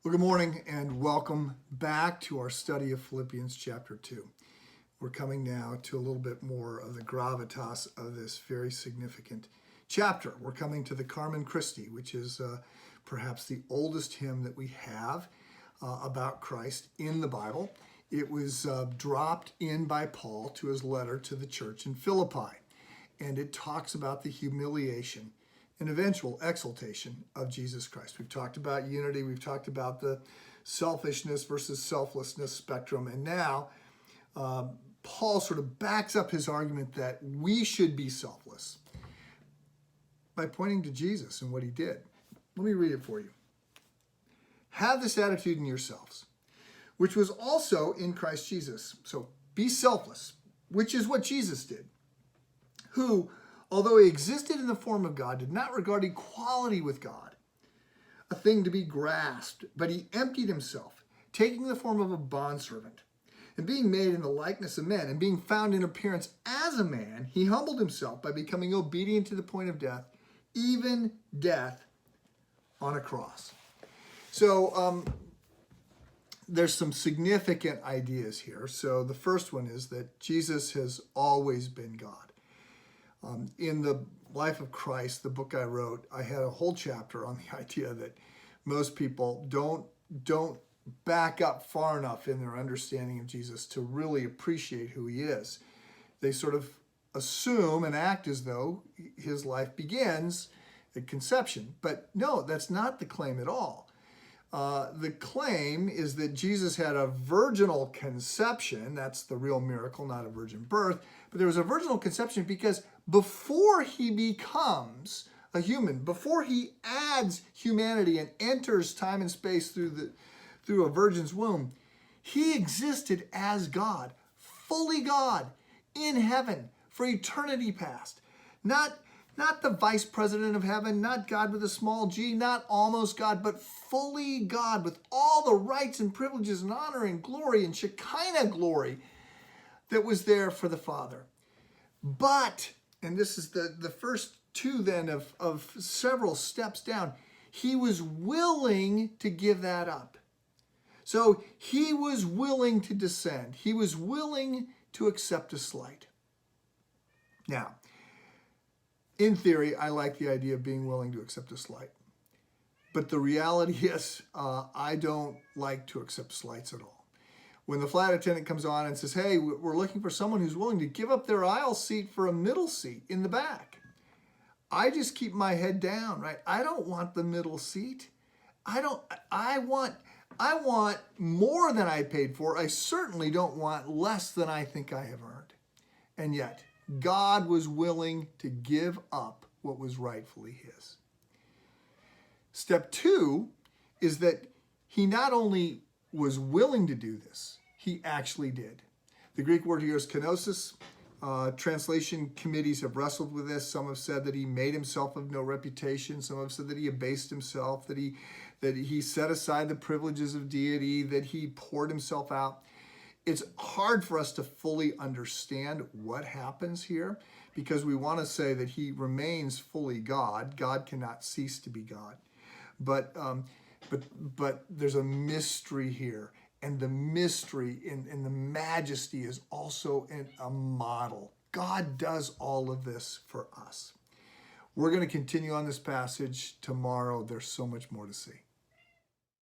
Well, good morning and welcome back to our study of Philippians chapter 2. We're coming now to a little bit more of the gravitas of this very significant chapter. We're coming to the Carmen Christi, which is perhaps the oldest hymn that we have about Christ in the Bible. It was dropped in by Paul to his letter to the church in Philippi, and it talks about the humiliation and eventual exaltation of Jesus Christ. We've talked about unity. We've talked about the selfishness versus selflessness spectrum. And now Paul sort of backs up his argument that we should be selfless by pointing to Jesus and what he did. Let me read it for you. Have this attitude in yourselves, which was also in Christ Jesus. So be selfless, which is what Jesus did, who, although he existed in the form of God, did not regard equality with God a thing to be grasped, but he emptied himself, taking the form of a bondservant. And being made in the likeness of men, and being found in appearance as a man, he humbled himself by becoming obedient to the point of death, even death on a cross. So there's some significant ideas here. So the first one is that Jesus has always been God. In the Life of Christ, the book I wrote, I had a whole chapter on the idea that most people don't back up far enough in their understanding of Jesus to really appreciate who he is. They sort of assume and act as though his life begins at conception. But no, that's not the claim at all. The claim is that Jesus had a virginal conception. That's the real miracle, not a virgin birth. But there was a virginal conception because before he becomes a human, before he adds humanity and enters time and space through a virgin's womb, he existed as God in heaven for eternity past. Not the vice president of heaven, not God with a small g, not almost God, but fully God with all the rights and privileges and honor and glory and Shekinah glory that was there for the Father. But, and this is the first two then of several steps down, he was willing to give that up. So he was willing to descend. He was willing to accept a slight. Now, in theory, I like the idea of being willing to accept a slight. But the reality is, I don't like to accept slights at all. When the flight attendant comes on and says, hey, we're looking for someone who's willing to give up their aisle seat for a middle seat in the back, I just keep my head down, right? I don't want the middle seat. I want more than I paid for. I certainly don't want less than I think I have earned. And yet, God was willing to give up what was rightfully his. Step two is that he not only was willing to do this, he actually did. The Greek word here is kenosis. Translation committees have wrestled with this. Some have said that he made himself of no reputation. Some have said that he abased himself, that he set aside the privileges of deity, that he poured himself out. It's hard for us to fully understand what happens here because we want to say that he remains fully God. God cannot cease to be God. But there's a mystery here, and the mystery and the majesty is also a model. God does all of this for us. We're going to continue on this passage tomorrow. There's so much more to see.